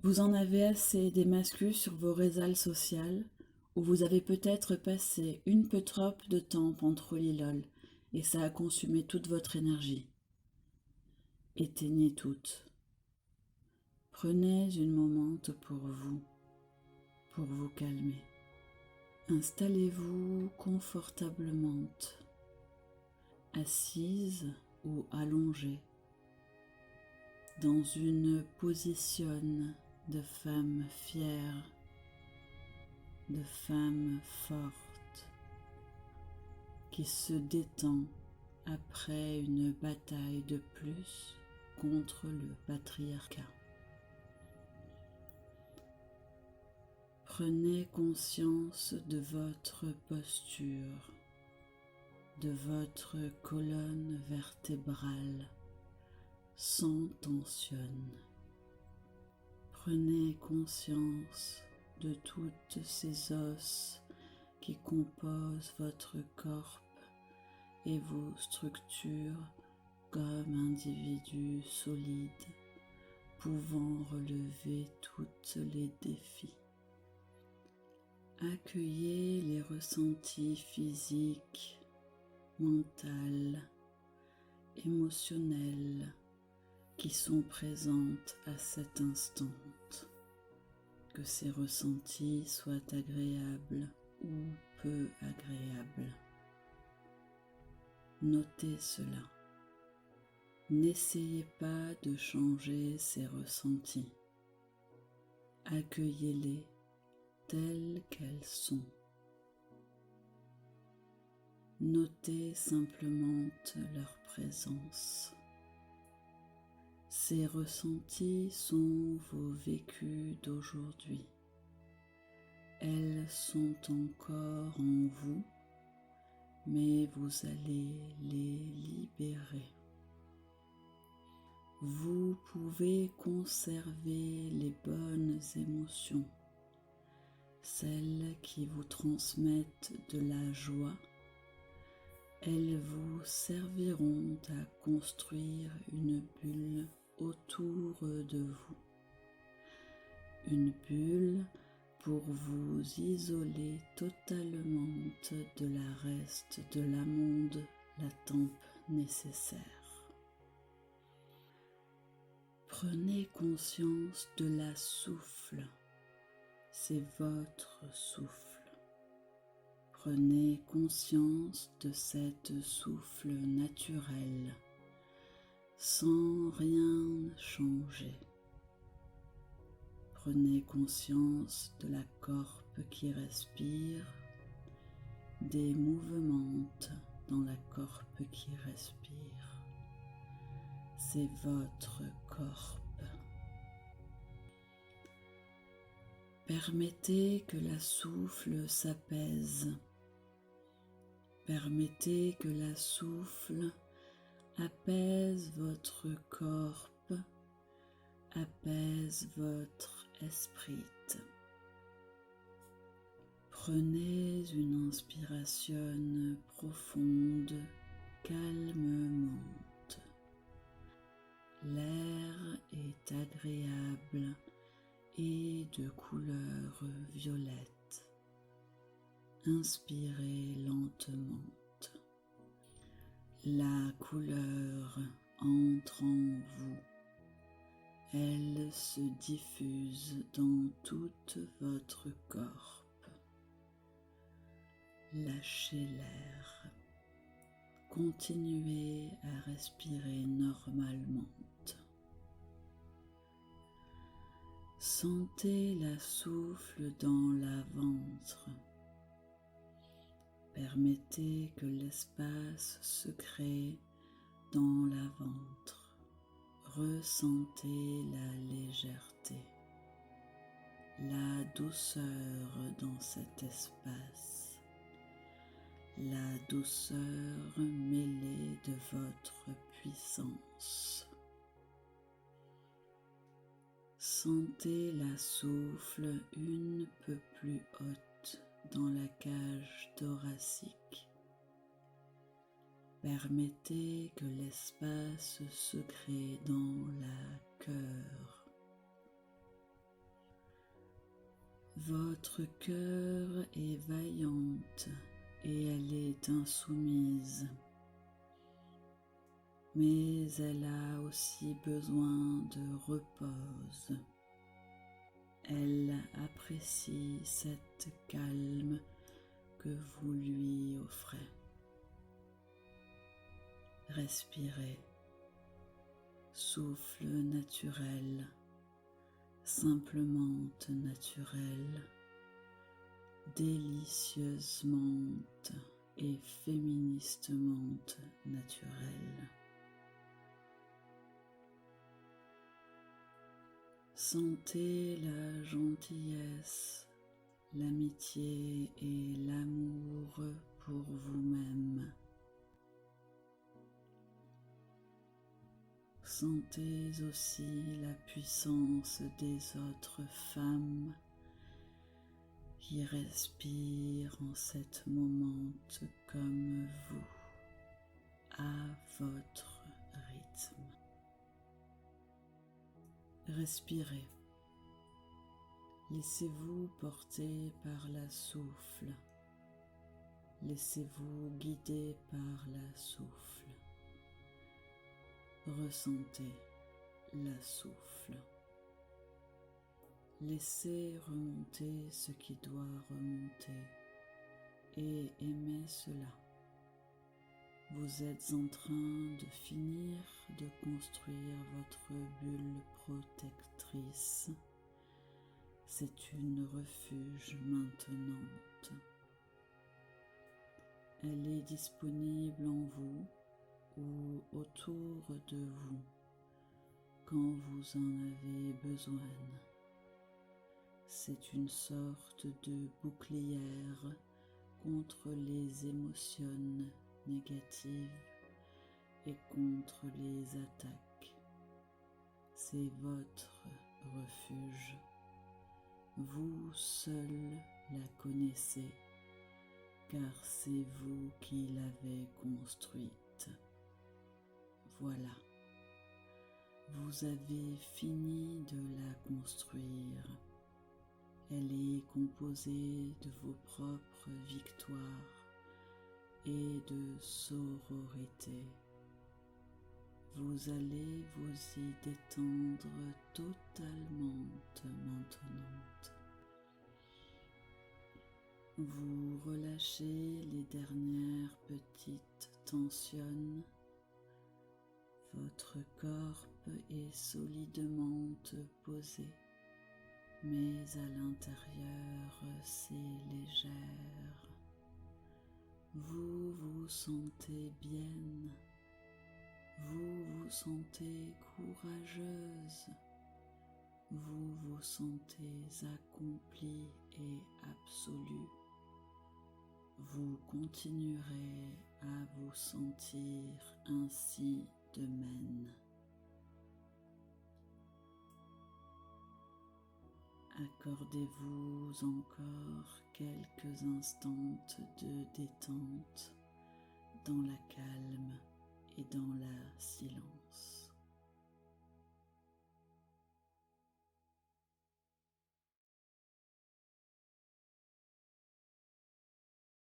Vous en avez assez des mascus sur vos réseaux sociales où vous avez peut-être passé une peu trop de temps entre les lol et ça a consumé toute votre énergie. Éteignez toutes. Prenez une moment pour vous calmer. Installez-vous confortablement, assise ou allongée, dans une position de femme fière, de femme forte, qui se détend après une bataille de plus contre le patriarcat. Prenez conscience de votre posture, de votre colonne vertébrale sans tension. Prenez conscience de toutes ces os qui composent votre corps et vos structures comme individus solides pouvant relever tous les défis. Accueillez les ressentis physiques, mentaux, émotionnels qui sont présentes à cet instant. Que ces ressentis soient agréables ou peu agréables. Notez cela. N'essayez pas de changer ces ressentis. Accueillez-les telles qu'elles sont. Notez simplement leur présence. Ces ressentis sont vos vécus d'aujourd'hui. Elles sont encore en vous, mais vous allez les libérer. Vous pouvez conserver les bonnes émotions, celles qui vous transmettent de la joie. Elles vous serviront à construire une bulle autour de vous. Une bulle pour vous isoler totalement de la reste de la monde, la tempe nécessaire. Prenez conscience de la souffle, c'est votre souffle. Prenez conscience de cette souffle naturelle, sans rien changer. Prenez conscience de la corpe qui respire, des mouvements dans la corpe qui respire. C'est votre corpe. Permettez que la souffle s'apaise. Permettez que la souffle apaise votre corps, apaise votre esprit. Prenez une inspiration profonde, calmement. L'air est agréable et de couleur violette. Inspirez lentement. La couleur entre en vous. Elle se diffuse dans tout votre corps. Lâchez l'air. Continuez à respirer normalement. Sentez la souffle dans la ventre. Permettez que l'espace se crée dans la ventre. Ressentez la légèreté, la douceur dans cet espace, la douceur mêlée de votre puissance. Sentez la souffle un peu plus haute dans la cage thoracique. Permettez que l'espace se crée dans la cœur. Votre cœur est vaillante et elle est insoumise, mais elle a aussi besoin de repose. Elle apprécie cette calme que vous lui offrez. Respirez, souffle naturel, simplement naturel, délicieusement et féministement naturel. Sentez la gentillesse, l'amitié et l'amour pour vous-même. Sentez aussi la puissance des autres femmes qui respirent en cette moment comme vous, à votre rythme. Respirez. Laissez-vous porter par la souffle. Laissez-vous guider par la souffle. Ressentez la souffle. Laissez remonter ce qui doit remonter et aimez cela. Vous êtes en train de finir de construire votre bulle protectrice. C'est une refuge maintenante. Elle est disponible en vous ou autour de vous quand vous en avez besoin. C'est une sorte de bouclière contre les émotions négatives et contre les attaques. C'est votre refuge. Vous seul la connaissez, car c'est vous qui l'avez construite. Voilà, vous avez fini de la construire. Elle est composée de vos propres victoires et de sororité. Vous allez vous y détendre totalement maintenant. Vous relâchez les dernières petites tensions. Votre corps est solidement posé, mais à l'intérieur c'est légère. Vous vous sentez bien, vous vous sentez courageuse, vous vous sentez accomplie et absolue. Vous continuerez à vous sentir ainsi de même. Accordez-vous encore quelques instants de détente dans la calme et dans la silence.